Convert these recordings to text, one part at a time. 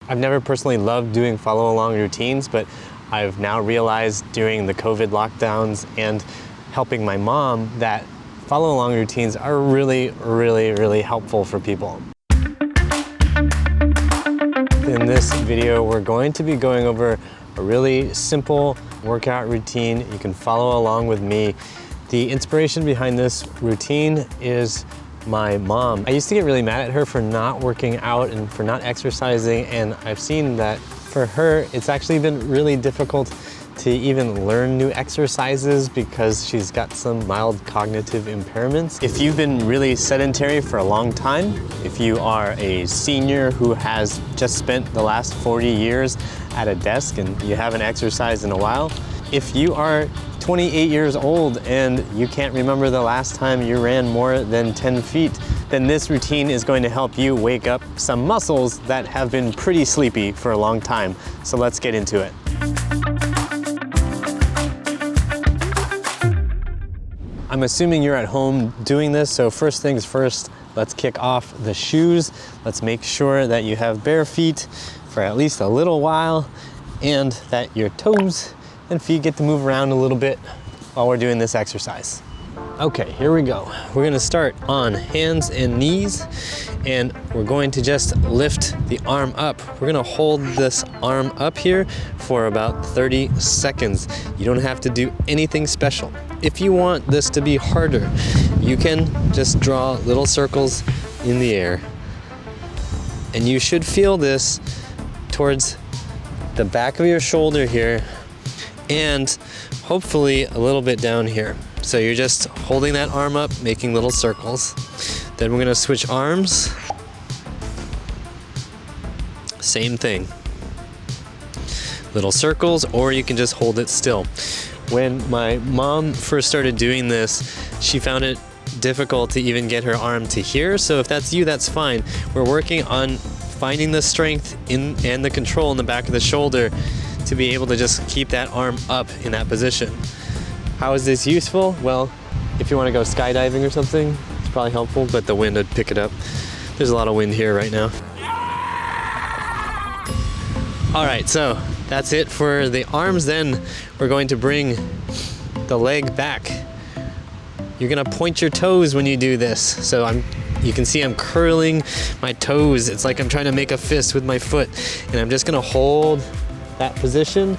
I've never personally loved doing follow along routines, but I've now realized during the COVID lockdowns and helping my mom that follow along routines are really, really, really helpful for people. In this video, we're going to be going over a really simple workout routine. You can follow along with me. The inspiration behind this routine is my mom. I used to get really mad at her for not working out and for not exercising, and I've seen that for her, it's actually been really difficult to even learn new exercises because she's got some mild cognitive impairments. If you've been really sedentary for a long time, if you are a senior who has just spent the last 40 years at a desk and you haven't exercised in a while, if you are 28 years old and you can't remember the last time you ran more than 10 feet, then this routine is going to help you wake up some muscles that have been pretty sleepy for a long time. So let's get into it. I'm assuming you're at home doing this, so first things first, let's kick off the shoes. Let's make sure that you have bare feet for at least a little while and that your toes and feet get to move around a little bit while we're doing this exercise. Okay, here we go. We're gonna start on hands and knees, and we're going to just lift the arm up. We're gonna hold this arm up here for about 30 seconds. You don't have to do anything special. If you want this to be harder, you can just draw little circles in the air. And you should feel this towards the back of your shoulder here, and hopefully a little bit down here. So you're just holding that arm up, making little circles. Then we're gonna switch arms. Same thing. Little circles, or you can just hold it still. When my mom first started doing this, she found it difficult to even get her arm to here. So if that's you, that's fine. We're working on finding the strength and the control in the back of the shoulder to be able to just keep that arm up in that position. How is this useful? Well, if you want to go skydiving or something, it's probably helpful, but the wind would pick it up. There's a lot of wind here right now. All right, so that's it for the arms. Then we're going to bring the leg back. You're gonna point your toes when you do this. So you can see I'm curling my toes. It's like I'm trying to make a fist with my foot, and I'm just gonna hold that position.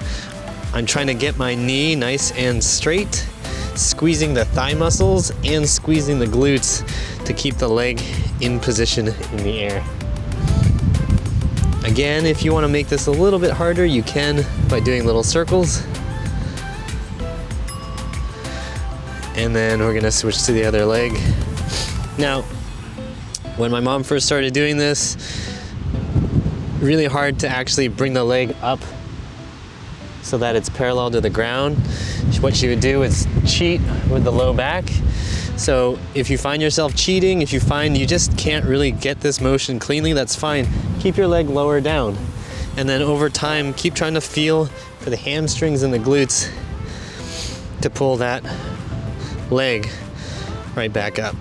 I'm trying to get my knee nice and straight, squeezing the thigh muscles and squeezing the glutes to keep the leg in position in the air. Again, if you want to make this a little bit harder, you can by doing little circles. And then we're gonna switch to the other leg. Now, when my mom first started doing this, really hard to actually bring the leg up so that it's parallel to the ground. What she would do is cheat with the low back. So if you find yourself cheating, if you find you just can't really get this motion cleanly, that's fine. Keep your leg lower down. And then over time, keep trying to feel for the hamstrings and the glutes to pull that leg right back up.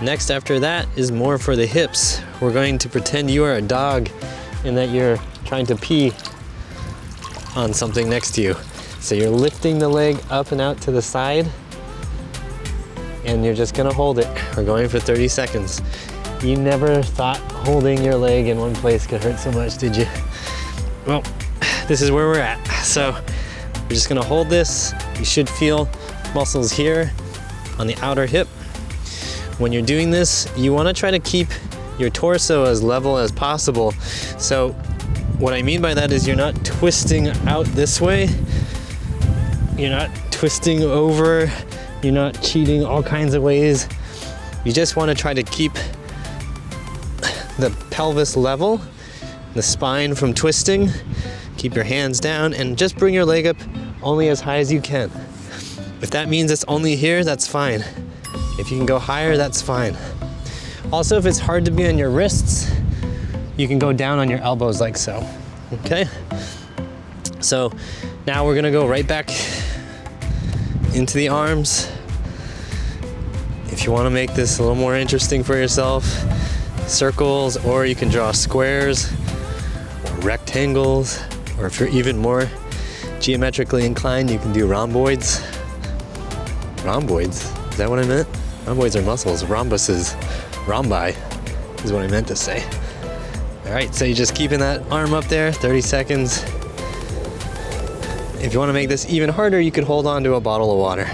Next after that is more for the hips. We're going to pretend you are a dog and that you're trying to pee on something next to you. So you're lifting the leg up and out to the side, and you're just gonna hold it. We're going for 30 seconds. You never thought holding your leg in one place could hurt so much, did you? Well, this is where we're at. So we're just gonna hold this. You should feel muscles here on the outer hip. When you're doing this, you wanna try to keep your torso as level as possible. So what I mean by that is you're not twisting out this way, you're not twisting over, you're not cheating all kinds of ways. You just want to try to keep the pelvis level, the spine from twisting, keep your hands down, and just bring your leg up only as high as you can. If that means it's only here, that's fine. If you can go higher, that's fine. Also, if it's hard to be on your wrists, you can go down on your elbows like so, okay? So now we're gonna go right back into the arms. If you wanna make this a little more interesting for yourself, circles, or you can draw squares or rectangles, or if you're even more geometrically inclined, you can do rhomboids. Rhomboids? Is that what I meant? Rhomboids are muscles. Rhombuses. Rhombi is what I meant to say. All right, so you're just keeping that arm up there, 30 seconds. If you want to make this even harder, you could hold on to a bottle of water.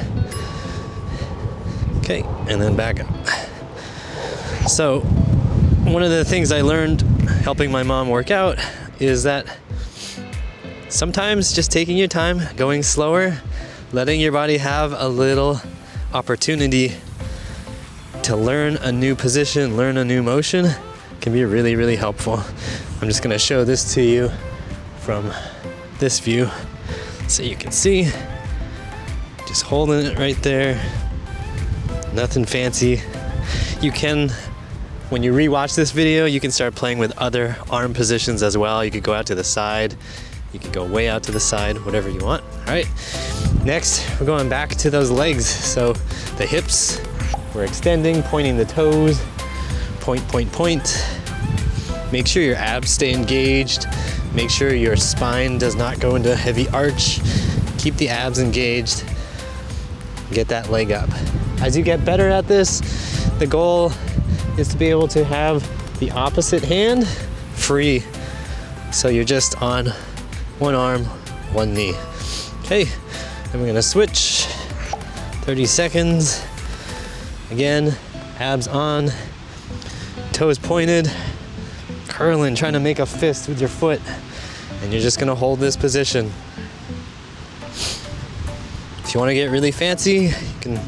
Okay, and then back up. So, one of the things I learned helping my mom work out is that sometimes just taking your time, going slower, letting your body have a little opportunity to learn a new position, learn a new motion, can be really, really helpful. I'm just gonna show this to you from this view so you can see. Just holding it right there. Nothing fancy. You can, when you rewatch this video, you can start playing with other arm positions as well. You could go out to the side. You could go way out to the side, whatever you want. All right. Next, we're going back to those legs. So the hips, we're extending, pointing the toes. Point, point, point. Make sure your abs stay engaged. Make sure your spine does not go into a heavy arch. Keep the abs engaged. Get that leg up. As you get better at this, the goal is to be able to have the opposite hand free. So you're just on one arm, one knee. Okay, then we're gonna switch. 30 seconds. Again, abs on, toes pointed, curling, trying to make a fist with your foot. And you're just gonna hold this position. If you wanna get really fancy, you can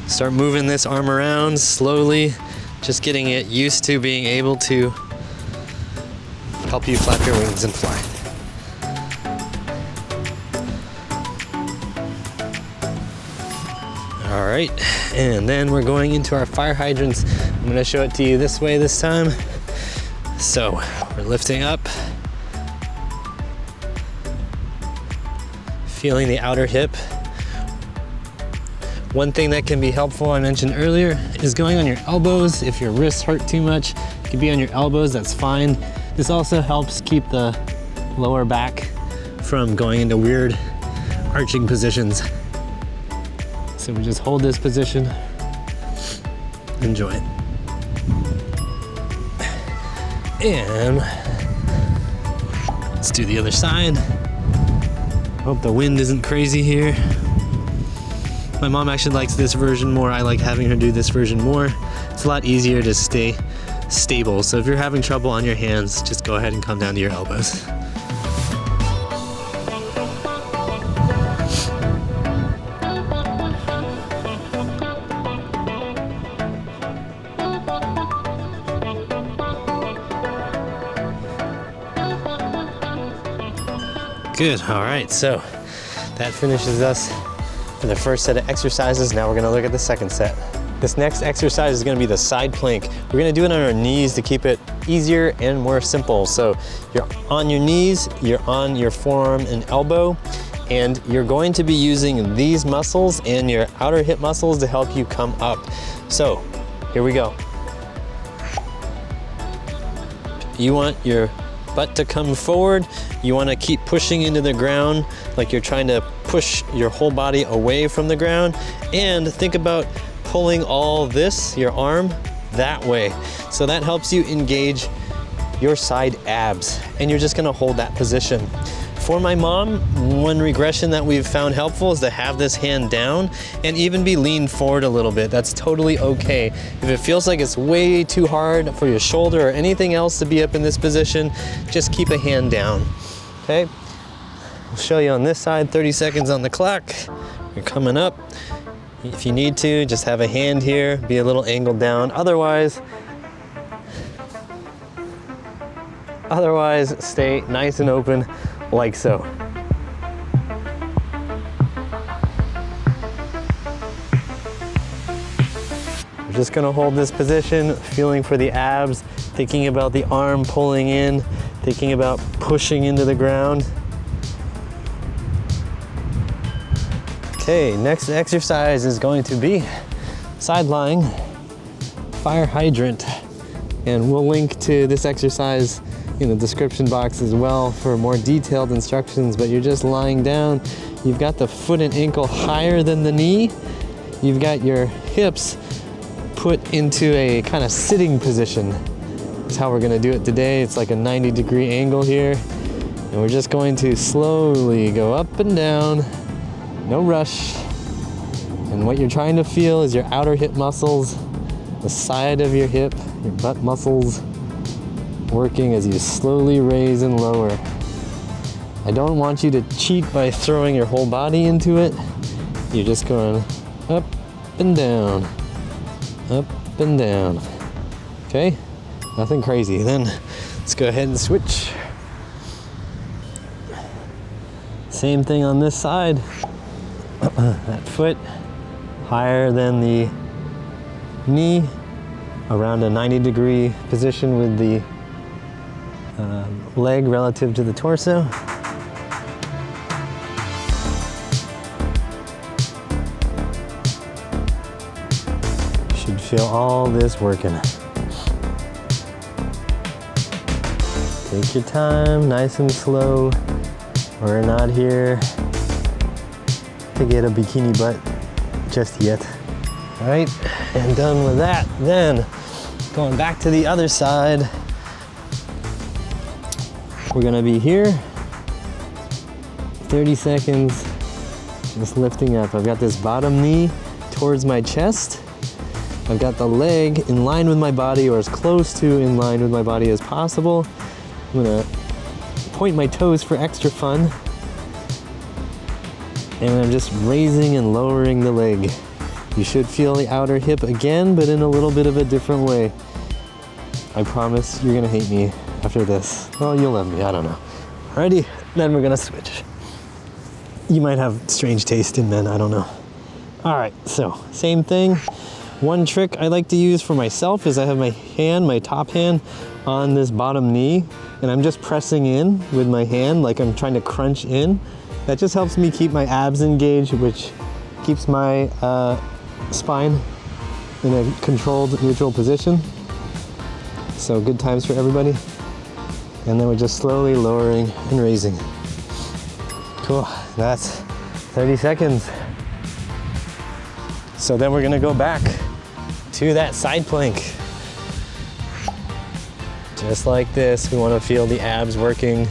start moving this arm around slowly, just getting it used to being able to help you flap your wings and fly. All right, and then we're going into our fire hydrants. I'm gonna show it to you this way this time. So we're lifting up, feeling the outer hip. One thing that can be helpful, I mentioned earlier, is going on your elbows. If your wrists hurt too much, you can be on your elbows, that's fine. This also helps keep the lower back from going into weird arching positions. So we just hold this position, enjoy it. And let's do the other side. Hope the wind isn't crazy here. My mom actually likes this version more. I like having her do this version more. It's a lot easier to stay stable. So if you're having trouble on your hands, just go ahead and come down to your elbows. Good, all right, so that finishes us for the first set of exercises. Now we're gonna look at the second set. This next exercise is gonna be the side plank. We're gonna do it on our knees to keep it easier and more simple. So you're on your knees, you're on your forearm and elbow, and you're going to be using these muscles and your outer hip muscles to help you come up. So here we go. You want your butt to come forward. You want to keep pushing into the ground like you're trying to push your whole body away from the ground, and think about pulling all this, your arm, that way. So that helps you engage your side abs, and you're just going to hold that position. For my mom, one regression that we've found helpful is to have this hand down and even be leaned forward a little bit. That's totally okay. If it feels like it's way too hard for your shoulder or anything else to be up in this position, just keep a hand down, okay? I'll show you on this side, 30 seconds on the clock. You're coming up. If you need to, just have a hand here, be a little angled down. Otherwise, stay nice and open like so. We're just gonna hold this position, feeling for the abs, thinking about the arm pulling in, thinking about pushing into the ground. Okay, next exercise is going to be side lying, fire hydrant. And we'll link to this exercise in the description box as well for more detailed instructions, but you're just lying down. You've got the foot and ankle higher than the knee. You've got your hips put into a kind of sitting position. That's how we're gonna do it today. It's like a 90-degree angle here. And we're just going to slowly go up and down, no rush. And what you're trying to feel is your outer hip muscles, the side of your hip, your butt muscles, working as you slowly raise and lower. I don't want you to cheat by throwing your whole body into it. You're just going up and down, up and down. Okay? Nothing crazy. Then let's go ahead and switch. Same thing on this side. That foot higher than the knee, around a 90-degree position with the leg relative to the torso. Should feel all this working. Take your time, nice and slow. We're not here to get a bikini butt just yet. All right, and done with that. Then going back to the other side. We're gonna be here, 30 seconds, just lifting up. I've got this bottom knee towards my chest. I've got the leg in line with my body, or as close to in line with my body as possible. I'm gonna point my toes for extra fun. And I'm just raising and lowering the leg. You should feel the outer hip again, but in a little bit of a different way. I promise you're gonna hate me after this. Well, you'll love me, I don't know. Alrighty, then we're gonna switch. You might have strange taste in men, I don't know. All right, so same thing. One trick I like to use for myself is I have my hand, my top hand, on this bottom knee, and I'm just pressing in with my hand like I'm trying to crunch in. That just helps me keep my abs engaged, which keeps my spine in a controlled, neutral position. So good times for everybody. And then we're just slowly lowering and raising. Cool, that's 30 seconds. So then we're gonna go back to that side plank. Just like this, we wanna feel the abs working.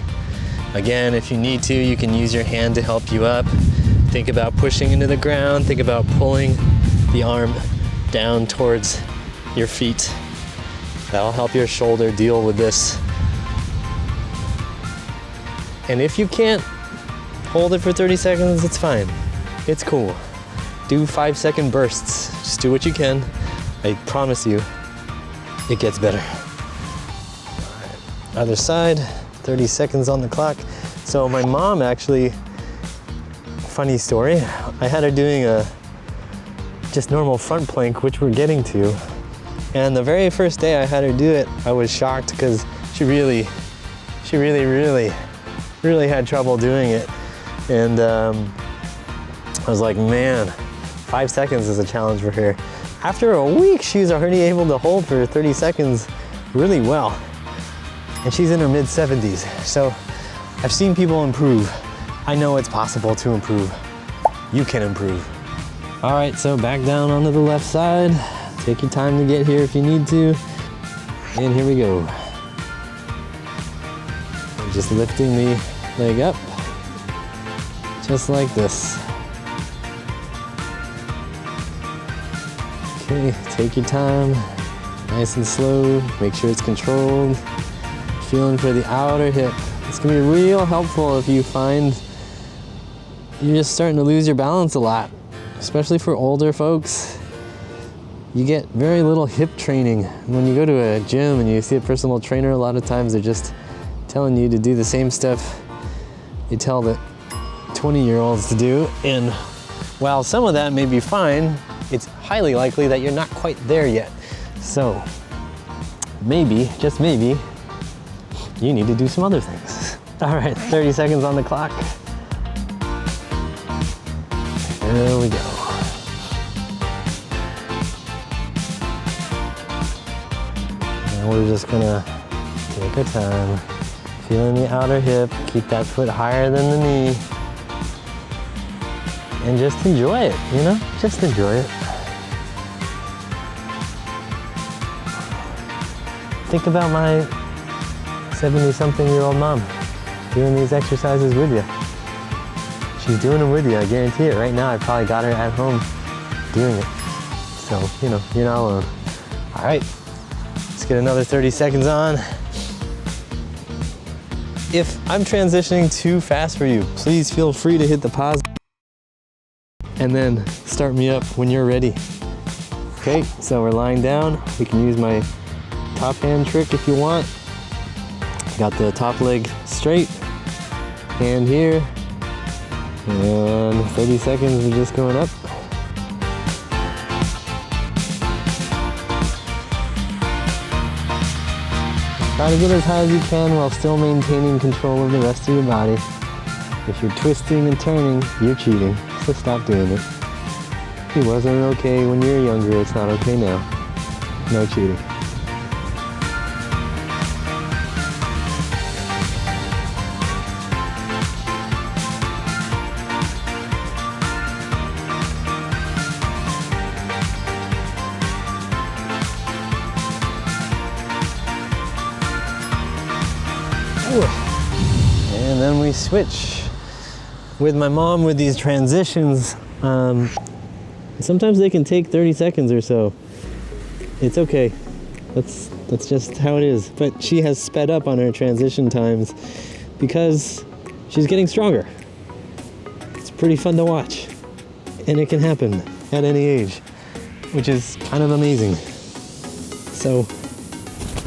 Again, if you need to, you can use your hand to help you up. Think about pushing into the ground, think about pulling the arm down towards your feet. That'll help your shoulder deal with this. And if you can't hold it for 30 seconds, it's fine. It's cool. Do 5-second bursts. Just do what you can. I promise you, it gets better. All right. Other side, 30 seconds on the clock. So my mom actually, funny story, I had her doing a just normal front plank, which we're getting to. And the very first day I had her do it, I was shocked because she really had trouble doing it. And I was like, man, 5 seconds is a challenge for her. After a week, she's already able to hold for 30 seconds really well. And she's in her mid-70s. So I've seen people improve. I know it's possible to improve. You can improve. All right, so back down onto the left side. Take your time to get here if you need to. And here we go. I'm just lifting the leg up, just like this. Okay, take your time, nice and slow. Make sure it's controlled. Feeling for the outer hip. It's gonna be real helpful if you find you're just starting to lose your balance a lot, especially for older folks. You get very little hip training. When you go to a gym and you see a personal trainer, a lot of times they're just telling you to do the same stuff you tell the 20-year-olds to do. And while some of that may be fine, it's highly likely that you're not quite there yet. So maybe, just maybe, you need to do some other things. All right, 30 seconds on the clock. There we go. And we're just gonna take our time, feeling the outer hip, keep that foot higher than the knee, and just enjoy it, you know? Just enjoy it. Think about my 70-something-year-old mom doing these exercises with you. She's doing them with you, I guarantee it. Right now, I probably got her at home doing it. So, you know, you're not alone. All right, let's get another 30 seconds on. If I'm transitioning too fast for you, please feel free to hit the pause and then start me up when you're ready. Okay, so we're lying down. We can use my top hand trick if you want. Got the top leg straight, hand here, and 30 seconds, we're just going up. Try to get as high as you can while still maintaining control of the rest of your body. If you're twisting and turning, you're cheating, so stop doing it. It wasn't okay when you were younger, it's not okay now. No cheating. And then we switch. With my mom with these transitions, sometimes they can take 30 seconds or so. It's okay. That's just how it is. But she has sped up on her transition times because she's getting stronger. It's pretty fun to watch. And it can happen at any age, which is kind of amazing. So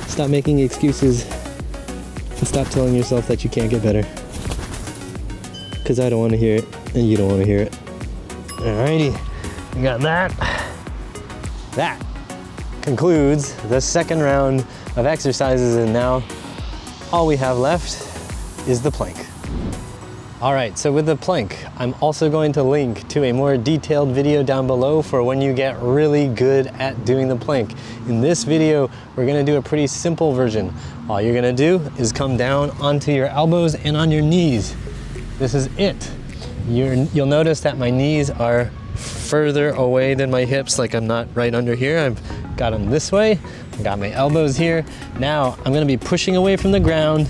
stop making excuses and stop telling yourself that you can't get better. Because I don't want to hear it, and you don't want to hear it. Alrighty, we got that. That concludes the second round of exercises, and now all we have left is the plank. All right, so with the plank, I'm also going to link to a more detailed video down below for when you get really good at doing the plank. In this video, we're gonna do a pretty simple version. All you're gonna do is come down onto your elbows and on your knees. This is it. You'll notice that my knees are further away than my hips, like I'm not right under here. I've got them this way. I got my elbows here. Now I'm gonna be pushing away from the ground,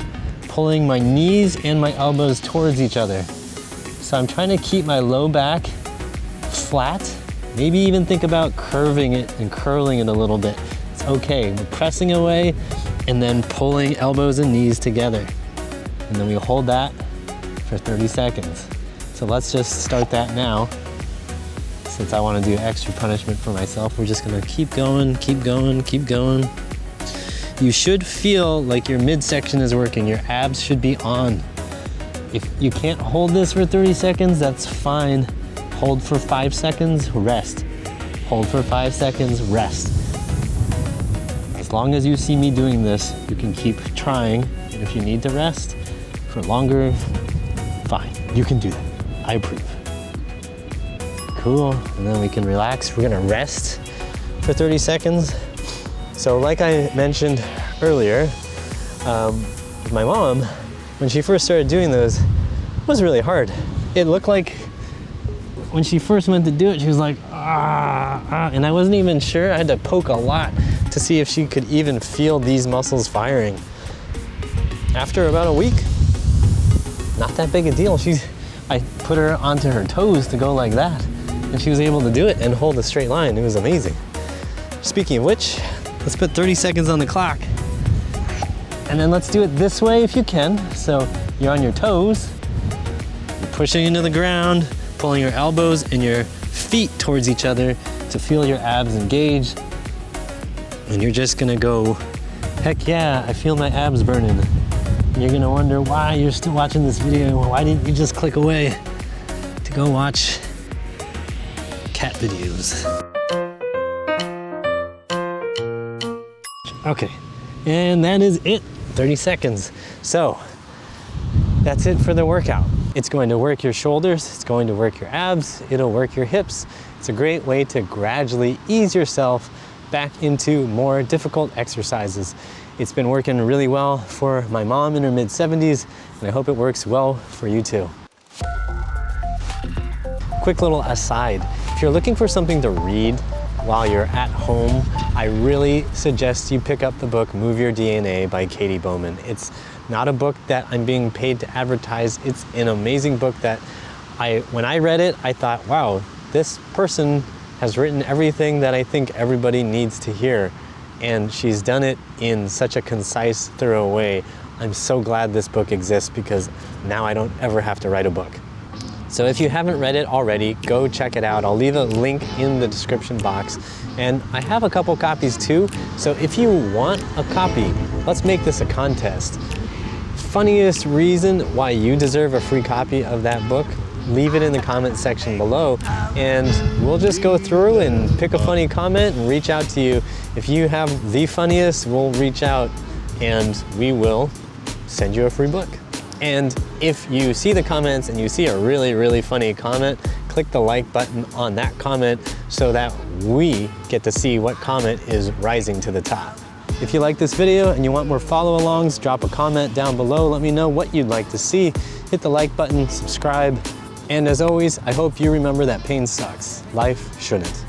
pulling my knees and my elbows towards each other. So I'm trying to keep my low back flat. Maybe even think about curving it and curling it a little bit. It's okay. We're pressing away and then pulling elbows and knees together. And then we hold that for 30 seconds. So let's just start that now. Since I want to do extra punishment for myself, we're just gonna keep going, keep going, keep going. You should feel like your midsection is working. Your abs should be on. If you can't hold this for 30 seconds, that's fine. Hold for 5 seconds, rest. Hold for 5 seconds, rest. As long as you see me doing this, you can keep trying. And if you need to rest for longer, fine. You can do that. I approve. Cool, and then we can relax. We're gonna rest for 30 seconds. So like I mentioned earlier, with my mom, when she first started doing those, it was really hard. It looked like when she first went to do it, she was like, and I wasn't even sure. I had to poke a lot to see if she could even feel these muscles firing. After about a week, not that big a deal. I put her onto her toes to go like that, and she was able to do it and hold a straight line. It was amazing. Speaking of which, let's put 30 seconds on the clock. And then let's do it this way if you can. So you're on your toes, you're pushing into the ground, pulling your elbows and your feet towards each other to feel your abs engage. And you're just gonna go, heck yeah, I feel my abs burning. And you're gonna wonder why you're still watching this video. Why didn't you just click away to go watch cat videos? Okay, and that is it, 30 seconds. So that's it for the workout. It's going to work your shoulders, it's going to work your abs, it'll work your hips. It's a great way to gradually ease yourself back into more difficult exercises. It's been working really well for my mom in her mid-70s, and I hope it works well for you too. Quick little aside, if you're looking for something to read while you're at home, I really suggest you pick up the book Move Your DNA by Katie Bowman. It's not a book that I'm being paid to advertise. It's an amazing book that when I read it, I thought, wow, this person has written everything that I think everybody needs to hear. And she's done it in such a concise, thorough way. I'm so glad this book exists because now I don't ever have to write a book. So if you haven't read it already, go check it out. I'll leave a link in the description box. And I have a couple copies too, so if you want a copy, let's make this a contest. Funniest reason why you deserve a free copy of that book, leave it in the comment section below, and we'll just go through and pick a funny comment and reach out to you. If you have the funniest, we'll reach out and we will send you a free book. And if you see the comments and you see a really, really funny comment, click the like button on that comment so that we get to see what comment is rising to the top. If you like this video and you want more follow-alongs, drop a comment down below. Let me know what you'd like to see. Hit the like button, subscribe, and as always, I hope you remember that pain sucks. Life shouldn't.